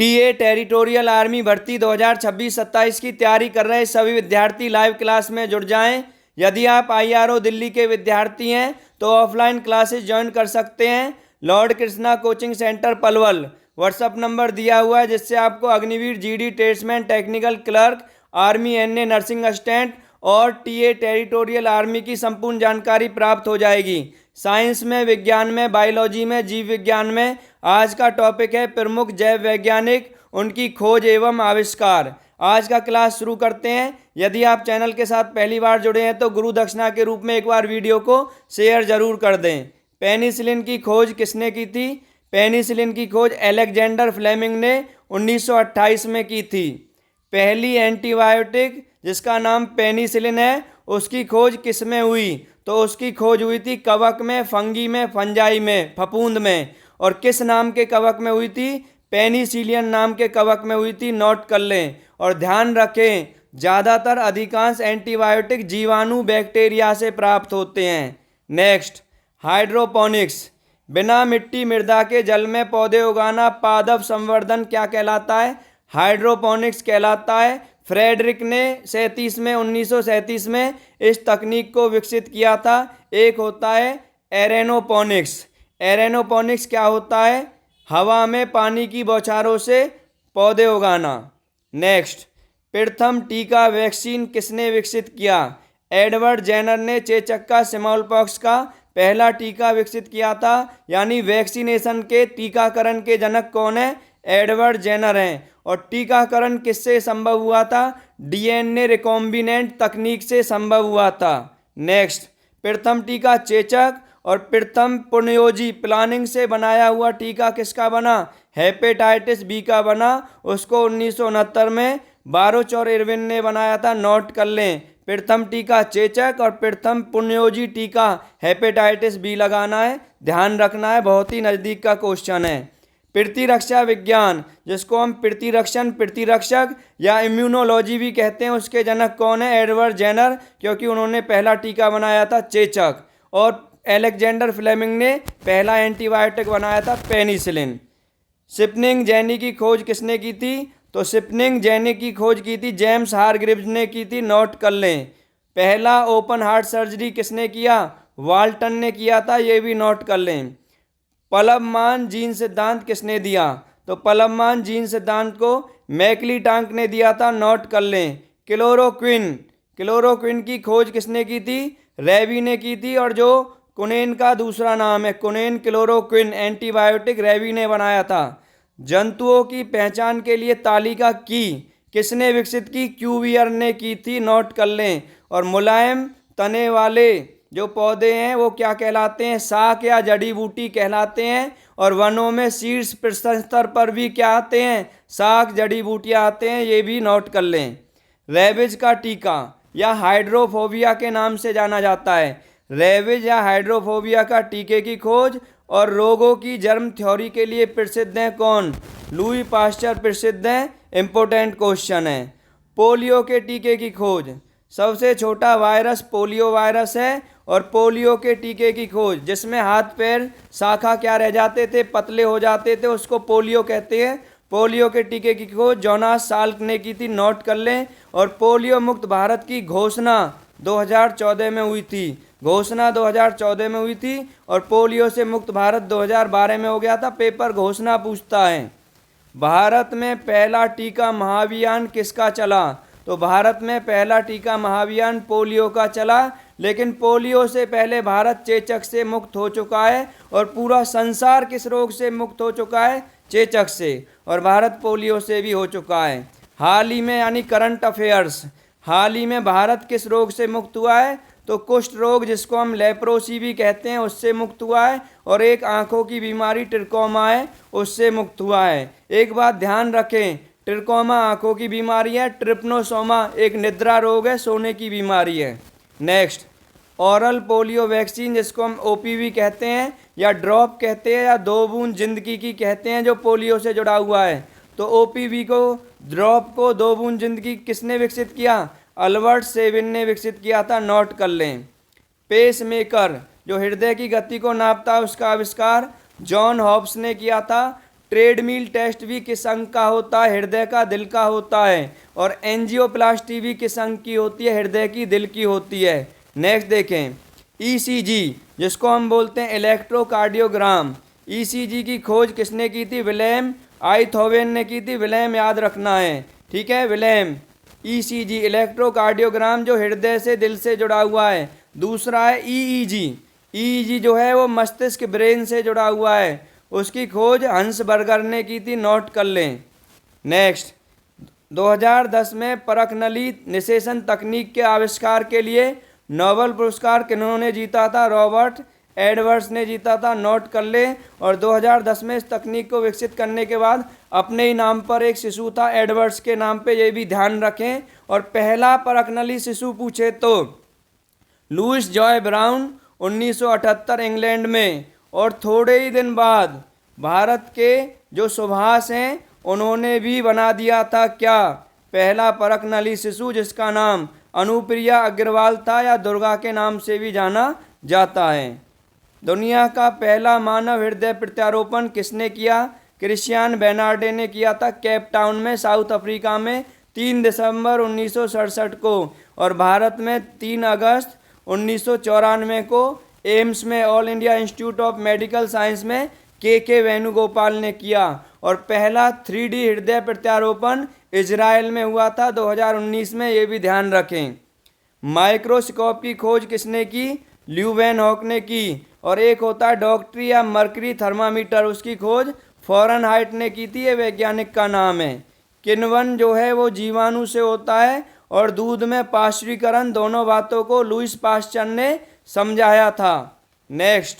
TA territorial army भर्ती 2026-27 की तैयारी कर रहे सभी विद्यार्थी लाइव क्लास में जुड़ जाएं। यदि आप आईआरओ दिल्ली के विद्यार्थी हैं तो ऑफलाइन क्लासेस ज्वाइन कर सकते हैं। Lord Krishna coaching centre Palwal WhatsApp number दिया हुआ है, जिससे आपको Agniveer, GD, tradesman, technical clerk, army NA, nursing assistant और टीए टेरिटोरियल आर्मी की संपूर्ण जानकारी प्राप्त हो जाएगी। साइंस में, विज्ञान में, बायोलॉजी में, जीव विज्ञान में आज का टॉपिक है प्रमुख जैव वैज्ञानिक, उनकी खोज एवं आविष्कार। आज का क्लास शुरू करते हैं। यदि आप चैनल के साथ पहली बार जुड़े हैं तो गुरु दक्षिणा के रूप में एक बार वीडियो को शेयर जरूर कर दें। पेनिसिलिन की खोज किसने की थी? पेनिसिलिन की खोज अलेक्जेंडर फ्लेमिंग ने 1928 में की थी। पहली एंटीबायोटिक जिसका नाम पेनिसिलिन है, उसकी खोज किस में हुई? तो उसकी खोज हुई थी कवक में, फंगी में, फंजाई में, फफूंद में। और किस नाम के कवक में हुई थी? पेनिसिलियन नाम के कवक में हुई थी। नोट कर लें और ध्यान रखें, ज़्यादातर अधिकांश एंटीबायोटिक जीवाणु बैक्टीरिया से प्राप्त होते हैं। नेक्स्ट, हाइड्रोपोनिक्स, बिना मिट्टी मृदा के जल में पौधे उगाना पादप संवर्धन क्या कहलाता है? हाइड्रोपोनिक्स कहलाता है। फ्रेडरिक ने 1937 में इस तकनीक को विकसित किया था। एक होता है एरेनोपोनिक्स। एरेनोपोनिक्स क्या होता है? हवा में पानी की बौछारों से पौधे उगाना। नेक्स्ट, प्रथम टीका वैक्सीन किसने विकसित किया? एडवर्ड जेनर ने चेचक का, स्मॉल पॉक्स का पहला टीका विकसित किया था। यानी वैक्सीनेशन के टीकाकरण के जनक कौन है? एडवर्ड जेनर हैं। और टीकाकरण किससे संभव हुआ था? डीएनए रिकॉम्बिनेंट तकनीक से संभव हुआ था। नेक्स्ट, प्रथम टीका चेचक और प्रथम पुनयोजी प्लानिंग से बनाया हुआ टीका किसका बना? हेपेटाइटिस बी का बना। उसको 1969 में बारोच और इरविन ने बनाया था। नोट कर लें, प्रथम टीका चेचक और प्रथम पुनयोजी टीका हेपेटाइटिस बी लगाना है, ध्यान रखना है, बहुत ही नज़दीक का क्वेश्चन है। प्रतिरक्षा विज्ञान, जिसको हम प्रतिरक्षण, प्रतिरक्षक या इम्यूनोलॉजी भी कहते हैं, उसके जनक कौन है? एडवर्ड जेनर, क्योंकि उन्होंने पहला टीका बनाया था चेचक। और अलेक्जेंडर फ्लेमिंग ने पहला एंटीबायोटिक बनाया था पेनिसिलिन। शिपनिंग जेनी की खोज किसने की थी? तो शिपनिंग जेनी की खोज की थी जेम्स हारग्रीव्स ने की थी। नोट कर लें। पहला ओपन हार्ट सर्जरी किसने किया? वाल्टन ने किया था, ये भी नोट कर लें। प्लममान जीन सिद्धांत किसने दिया? तो प्लममान जीन सिद्धांत को मैकलीटांक ने दिया था। नोट कर लें। क्लोरोक्विन, क्लोरोक्विन की खोज किसने की थी? रेवी ने की थी। और जो कुनेन का दूसरा नाम है, कुनेन क्लोरोक्विन एंटीबायोटिक रेवी ने बनाया था। जंतुओं की पहचान के लिए तालिका की किसने विकसित की? क्यूवियर ने की थी। नोट कर लें। और मुलायम तने वाले जो पौधे हैं वो क्या कहलाते हैं? शाक या जड़ी बूटी कहलाते हैं। और वनों में शीर्ष स्तर पर भी क्या आते हैं? शाक, जड़ी बूटियाँ आते हैं, ये भी नोट कर लें। रेबीज का टीका या हाइड्रोफोबिया के नाम से जाना जाता है। रेबीज या हाइड्रोफोबिया का टीके की खोज और रोगों की जर्म थ्योरी के लिए प्रसिद्ध हैं कौन? लुई पास्चर प्रसिद्ध हैं। इंपॉर्टेंट क्वेश्चन है। पोलियो के टीके की खोज, सबसे छोटा वायरस पोलियो वायरस है। और पोलियो के टीके की खोज, जिसमें हाथ पैर शाखा क्या रह जाते थे? पतले हो जाते थे, उसको पोलियो कहते हैं। पोलियो के टीके की खोज जोनास साल्क ने की थी। नोट कर लें। और पोलियो मुक्त भारत की घोषणा 2014 में हुई थी। घोषणा 2014 में हुई थी और पोलियो से मुक्त भारत 2012 में हो गया था। पेपर घोषणा पूछता है। भारत में पहला टीका महाअभियान किसका चला? तो भारत में पहला टीका महाअभियान पोलियो का चला। लेकिन पोलियो से पहले भारत चेचक से मुक्त हो चुका है। और पूरा संसार किस रोग से मुक्त हो चुका है? चेचक से। और भारत पोलियो से भी हो चुका है। हाल ही में, यानी करंट अफेयर्स, हाल ही में भारत किस रोग से मुक्त हुआ है? तो कुष्ठ रोग, जिसको हम लेप्रोसी भी कहते हैं, उससे मुक्त हुआ है। और एक आंखों की बीमारी ट्रिकोमा है, उससे मुक्त हुआ है। एक बात ध्यान रखें, ट्रिकोमा आंखों की बीमारी है, ट्रिप्नोसोमा एक निद्रा रोग है, सोने की बीमारी है। नेक्स्ट, ओरल पोलियो वैक्सीन, जिसको हम ओपीवी कहते हैं या ड्रॉप कहते हैं या 2 बूंद जिंदगी की कहते हैं, जो पोलियो से जुड़ा हुआ है। तो ओपीवी को, ड्रॉप को, 2 बूंद जिंदगी किसने विकसित किया? अल्बर्ट सेविन ने विकसित किया था। नोट कर लें। पेस मेकर, जो हृदय की गति को नापता है, उसका आविष्कार जॉन हॉब्स ने किया था। ट्रेडमिल टेस्ट भी किस अंग का होता है? हृदय का, दिल का होता है। और एंजियोप्लास्टी भी किस अंग की होती है? हृदय की, दिल की होती है। नेक्स्ट देखें, ईसीजी जिसको हम बोलते हैं इलेक्ट्रोकार्डियोग्राम, ईसीजी की खोज किसने की थी? विलेम आइथोवेन ने की थी। विलेम याद रखना है, ठीक है, विलेम। ईसीजी इलेक्ट्रोकार्डियोग्राम जो हृदय से, दिल से जुड़ा हुआ है। दूसरा है ईईजी, ईईजी जो है वो मस्तिष्क, ब्रेन से जुड़ा हुआ है, उसकी खोज हंसबर्गर ने की थी, नोट कर लें। नेक्स्ट, 2010 में परख नली निषेचन तकनीक के आविष्कार के लिए नोबेल पुरस्कार किन्होंने जीता था? रॉबर्ट एडवर्ड्स ने जीता था, नोट कर ले। और 2010 में इस तकनीक को विकसित करने के बाद अपने ही नाम पर एक शिशु था, एडवर्ड्स के नाम पे, ये भी ध्यान रखें। और पहला परखनली शिशु पूछे तो लुइस जॉय ब्राउन 1978 इंग्लैंड में। और थोड़े ही दिन बाद भारत के जो सुभाष हैं उन्होंने भी बना दिया था क्या? पहला परखनली शिशु, जिसका नाम अनुप्रिया अग्रवाल था या दुर्गा के नाम से भी जाना जाता है। दुनिया का पहला मानव हृदय प्रत्यारोपण किसने किया? क्रिश्चियन बेर्नार्डे ने किया था, केप टाउन में, साउथ अफ्रीका में, 3 दिसंबर 1967 को। और भारत में 3 अगस्त 1994 को एम्स में, all India institute of medical science में के वेणुगोपाल ने किया। और पहला 3D हृदय प्रत्यारोपण इजराइल में हुआ था 2019 में, ये भी ध्यान रखें। माइक्रोस्कोप की खोज किसने की? ल्यूवेनहॉक ने की। और एक होता है डॉक्ट्री या मर्करी थर्मामीटर, उसकी खोज फॉरेनहाइट ने की थी, ये वैज्ञानिक का नाम है। किण्वन जो है वो जीवाणु से होता है। और दूध में पाश्चुरीकरण, दोनों बातों को लुईस पाश्चर ने समझाया था। नेक्स्ट,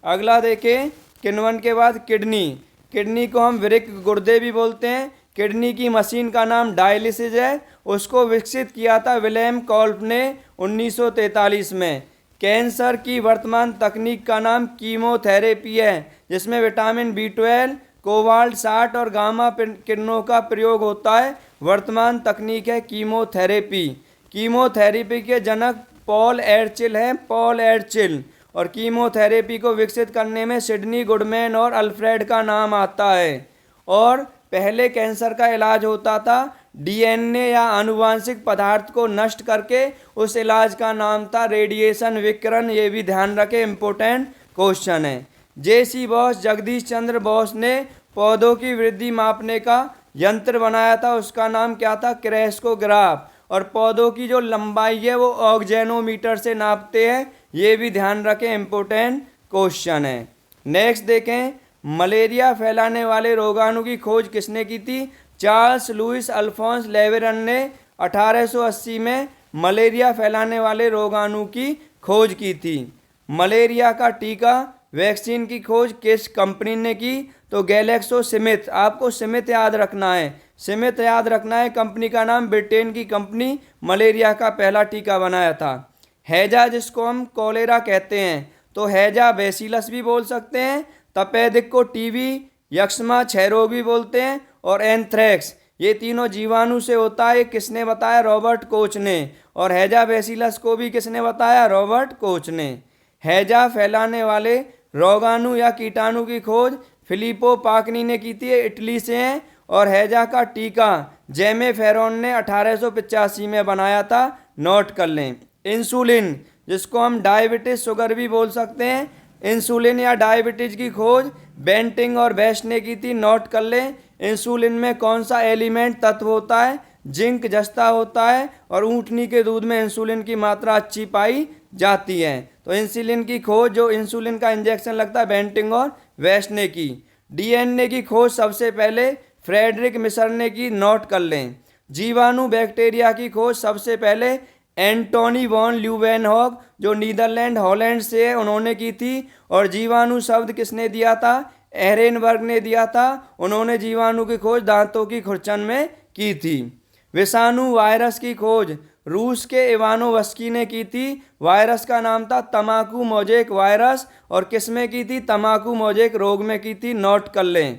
अगला देखें, किण्वन के बाद किडनी, किडनी को हम वृक्क, गुर्दे भी बोलते हैं। किडनी की मशीन का नाम डायलिसिस है, उसको विकसित किया था विलेम कॉल्फ ने 1943 में। कैंसर की वर्तमान तकनीक का नाम कीमोथेरेपी है, जिसमें विटामिन B12, कोबाल्ट 60 और गामा किरणों का प्रयोग होता है। वर्तमान तकनीक है कीमोथेरेपी। कीमोथेरेपी के जनक पॉल एर्चिल हैं, पॉल एर्चिल। और कीमोथेरेपी को विकसित करने में सिडनी गुडमैन और अल्फ्रेड का नाम आता है। और पहले कैंसर का इलाज होता था DNA या आनुवांशिक पदार्थ को नष्ट करके, उस इलाज का नाम था रेडिएशन विकिरण, ये भी ध्यान रखें, इम्पोर्टेंट क्वेश्चन है। JC बोस, जगदीश चंद्र बोस ने पौधों की वृद्धि मापने का यंत्र बनाया था, उसका नाम क्या था? क्रेस्कोग्राफ। और पौधों की जो लंबाई है वो ऑक्जेनोमीटर से नापते हैं, ये भी ध्यान रखें, इम्पोर्टेंट क्वेश्चन है। नेक्स्ट देखें, मलेरिया फैलाने वाले रोगाणु की खोज किसने की थी? चार्ल्स लुईस अल्फोंस लेवेरन ने 1880 में मलेरिया फैलाने वाले रोगाणु की खोज की थी। मलेरिया का टीका, वैक्सीन की खोज किस कंपनी ने की? तो गैलेक्सो स्मिथ, आपको स्मिथ याद रखना है, स्मिथ याद रखना है, कंपनी का नाम, ब्रिटेन की कंपनी, मलेरिया का पहला टीका बनाया था। हैजा जिसको हम कोलेरा कहते हैं, तो हैजा बेसिलस भी बोल सकते हैं, तपेदिक को टीबी, यक्ष्मा, क्षय रोग भी बोलते हैं, और एंथ्रेक्स, ये तीनों जीवाणु से होता है। किसने बताया? रॉबर्ट कोच ने। और हैजा बेसिलस को भी किसने बताया? रॉबर्ट कोच ने। हैजा फैलाने वाले रोगाणु या कीटाणु की खोज फिलिपो पाकनी ने की थी, इटली से हैं। और हैजा का टीका जेमे फेरोन ने 1885 में बनाया था, नोट कर लें। इंसुलिन जिसको हम डायबिटीज, शुगर भी बोल सकते हैं, इंसुलिन या डायबिटीज की खोज बेंटिंग और बेस्ट ने की थी, नोट कर लें। इंसुलिन में कौन सा एलिमेंट, तत्व होता है? जिंक, जस्ता होता है। और ऊँटनी के दूध में इंसुलिन की मात्रा अच्छी पाई जाती है। तो इंसुलिन की खोज, जो इंसुलिन का इंजेक्शन लगता है, बेंटिंग और वेस्ट ने की। DNA की खोज सबसे पहले फ्रेडरिक मिशर ने की, नोट कर लें। जीवाणु बैक्टीरिया की खोज सबसे पहले एंटोनी वॉन ल्यूवेनहॉक, जो नीदरलैंड हॉलैंड से है, उन्होंने की थी। और जीवाणु शब्द किसने दिया था? एरेनबर्ग ने दिया था, उन्होंने जीवाणु की खोज दांतों की खुरचन में की थी। विषाणु वायरस की खोज रूस के इवानोवस्की ने की थी, वायरस का नाम था तमाकू मोजेक वायरस। और किस में की थी? तमाकू मोजेक रोग में की थी, नोट कर लें,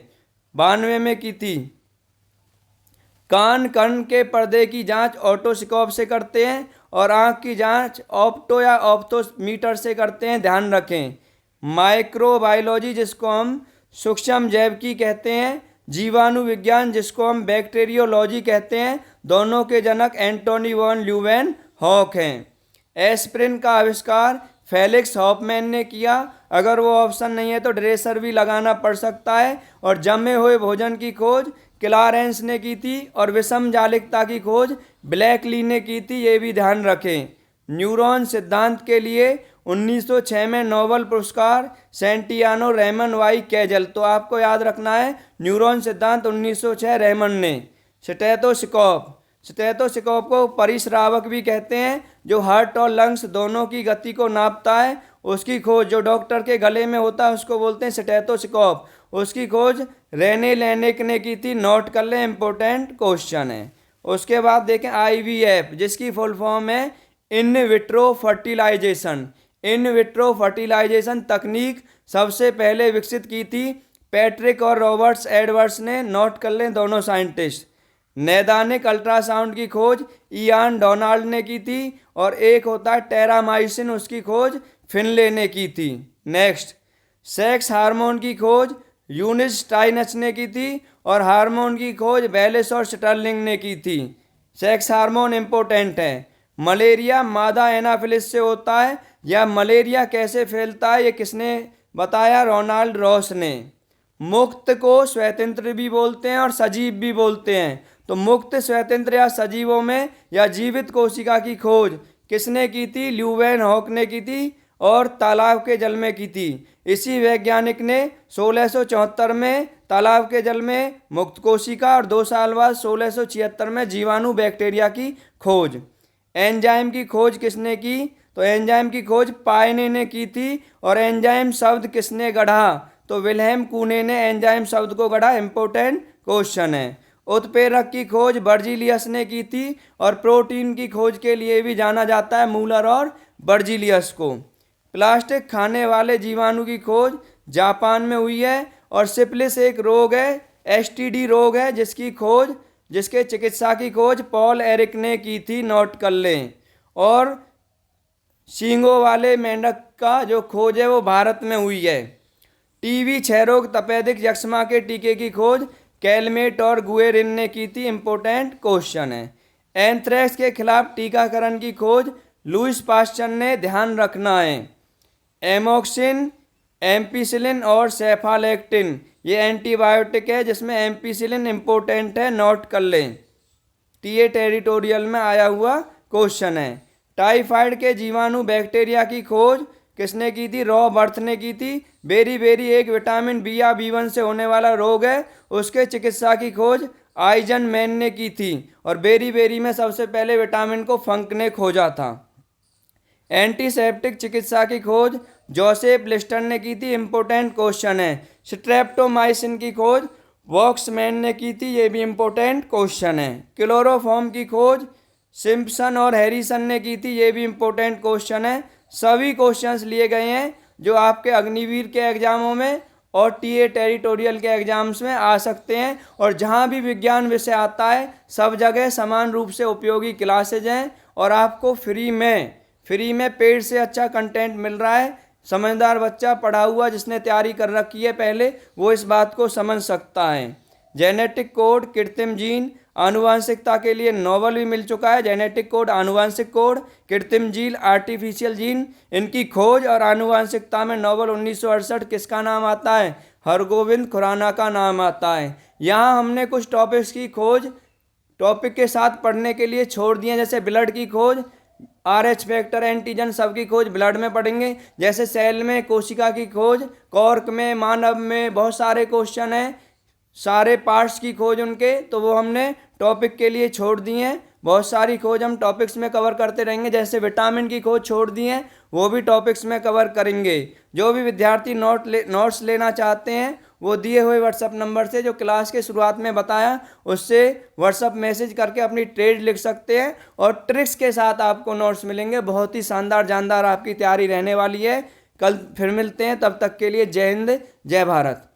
92 में की थी। कान कर्ण के पर्दे की जांच ऑटोस्कोप से करते हैं, और आंख की जांच ऑप्टो या ऑप्टोमीटर से करते हैं, ध्यान रखें। माइक्रोबायोलॉजी जिसको हम सूक्ष्म जैविकी कहते हैं। जीवाणु विज्ञान, जिसको हम बैक्टीरियोलॉजी कहते हैं, दोनों के जनक एंटोनी वॉन ल्यूवेनहॉक हैं। एस्पिरिन का आविष्कार फेलिक्स हॉफमैन ने किया। अगर वो ऑप्शन नहीं है तो ड्रेसर भी लगाना पड़ सकता है। और जमे हुए भोजन की खोज क्लारेंस ने की थी और विषम जालिकता की खोज ब्लैकली ने की थी, ये भी ध्यान रखें। न्यूरॉन सिद्धांत के लिए 1906 में नोबेल पुरस्कार सेंटियानो रेमन वाई कैजल। तो आपको याद रखना है न्यूरॉन सिद्धांत 1906 रेमन ने। स्टेथोस्कोप को परिश्रावक भी कहते हैं, जो हार्ट और लंग्स दोनों की गति को नापता है। उसकी खोज जो डॉक्टर के गले में होता है उसको बोलते हैं स्टेथोस्कोप। उसकी खोज रेने लेनेक ने की थी। नोट कर लें, इंपॉर्टेंट क्वेश्चन है। उसके बाद देखें IVF, जिसकी फुल फॉर्म है in vitro fertilisation. In vitro fertilisation तकनीक सबसे पहले विकसित की थी पैट्रिक और रॉबर्ट्स एडवर्ड्स ने। नोट कर लें दोनों साइंटिस्ट। नैदानिक अल्ट्रासाउंड की खोज इयान डोनाल्ड ने की थी और एक होता है टेरामाइसिन, उसकी खोज फिनले ने की थी। नेक्स्ट, सेक्स हार्मोन की खोज यूनिस स्टाइनच ने की थी और हार्मोन की खोज वेलिस और स्टर्लिंग ने की थी। सेक्स हार्मोन इंपॉर्टेंट है। मलेरिया मादा एनाफिलिस से होता है, या मलेरिया कैसे फैलता है ये किसने बताया? रोनाल्ड रॉस ने। मुक्त को स्वतंत्र भी बोलते हैं और सजीव भी बोलते हैं। तो मुक्त, स्वतंत्र या सजीवों में या जीवित कोशिका की खोज किसने की थी? ल्यूवेनहॉक ने की थी और तालाब के जल में की थी। इसी वैज्ञानिक ने 1674 में तालाब के जल में मुक्त कोशिका और 2 साल बाद 1676 में जीवाणु बैक्टीरिया की खोज। एंजाइम की खोज किसने की? तो एंजाइम की खोज पायने ने की थी। और एंजाइम शब्द किसने गढ़ा? तो विल्हेम कूने ने एंजाइम शब्द को गढ़ा। इंपॉर्टेंट क्वेश्चन है। उत्प्रेरक की खोज बर्जीलियस ने की थी और प्रोटीन की खोज के लिए भी जाना जाता है मूलर और बर्जीलियस को। प्लास्टिक खाने वाले जीवाणु की खोज जापान में हुई है। और सिफिलिस एक रोग है, STD रोग है, जिसके चिकित्सा की खोज पॉल एरिक ने की थी। नोट कर लें। और सींगों वाले मेंढक का जो खोज है वो भारत में हुई है। TB क्षयरोग तपेदिक यक्ष्मा के टीके की खोज कैलमेट और गुएरिन ने की थी। इंपॉर्टेंट क्वेश्चन है। एंथ्रेक्स के खिलाफ टीकाकरण की खोज लुईस पास्चर ने। ध्यान रखना है। एमोक्सिन, एम्पिसिलिन और सेफालेक्टिन ये एंटीबायोटिक है, जिसमें एम्पिसिलिन इंपॉर्टेंट है। नोट कर लें, TA टेरिटोरियल में आया हुआ क्वेश्चन है। टाइफाइड के जीवाणु बैक्टीरिया की खोज किसने की थी? रॉबर्ट ने की थी। बेरी एक विटामिन B या B1 से होने वाला रोग है, उसके चिकित्सा की खोज आइजनमैन ने की थी। और बेरी में सबसे पहले विटामिन को फंक ने खोजा था। एंटीसेप्टिक चिकित्सा की खोज जोसेफ लिस्टर ने की थी। इंपॉर्टेंट क्वेश्चन है। स्ट्रेप्टोमाइसिन की खोज वॉक्समैन ने की थी। ये भी इंपॉर्टेंट क्वेश्चन है। क्लोरोफॉर्म की खोज सिम्पसन और हैरिसन ने की थी। ये भी इंपॉर्टेंट क्वेश्चन है। सभी क्वेश्चंस लिए गए हैं जो आपके अग्निवीर के एग्जामों में और TA टेरिटोरियल के एग्जाम्स में आ सकते हैं। और जहां भी विज्ञान विषय आता है सब जगह समान रूप से उपयोगी क्लासेज हैं और आपको फ्री में पेड से अच्छा कंटेंट मिल रहा है। समझदार बच्चा पढ़ा हुआ जिसने तैयारी कर रखी है पहले, वो इस बात को समझ सकता है। जेनेटिक कोड, कृत्रिम जीन, आनुवांशिकता के लिए नोबेल भी मिल चुका है। जेनेटिक कोड, आनुवांशिक कोड, कृत्रिम जीन, आर्टिफिशियल जीन, इनकी खोज और आनुवांशिकता में नोबेल 1968 किसका नाम आता है? हरगोविंद खुराना का नाम आता है। यहाँ हमने कुछ टॉपिक्स की खोज टॉपिक के साथ पढ़ने के लिए छोड़ दिए, जैसे ब्लड की खोज, RH फैक्टर, एंटीजन सबकी खोज ब्लड में पढ़ेंगे। जैसे सेल में कोशिका की खोज, कॉर्क में, मानव में बहुत सारे क्वेश्चन हैं, सारे पार्ट्स की खोज उनके, तो वो हमने टॉपिक के लिए छोड़ दिए हैं। बहुत सारी खोज हम टॉपिक्स में कवर करते रहेंगे। जैसे विटामिन की खोज छोड़ दी है, वो भी टॉपिक्स में कवर करेंगे। जो भी विद्यार्थी नोट्स लेना चाहते हैं वो दिए हुए व्हाट्सअप नंबर से, जो क्लास के शुरुआत में बताया, उससे व्हाट्सअप मैसेज करके अपनी ट्रेड लिख सकते हैं और ट्रिक्स के साथ आपको नोट्स मिलेंगे। बहुत ही शानदार जानदार आपकी तैयारी रहने वाली है। कल फिर मिलते हैं, तब तक के लिए जय हिंद, जय भारत।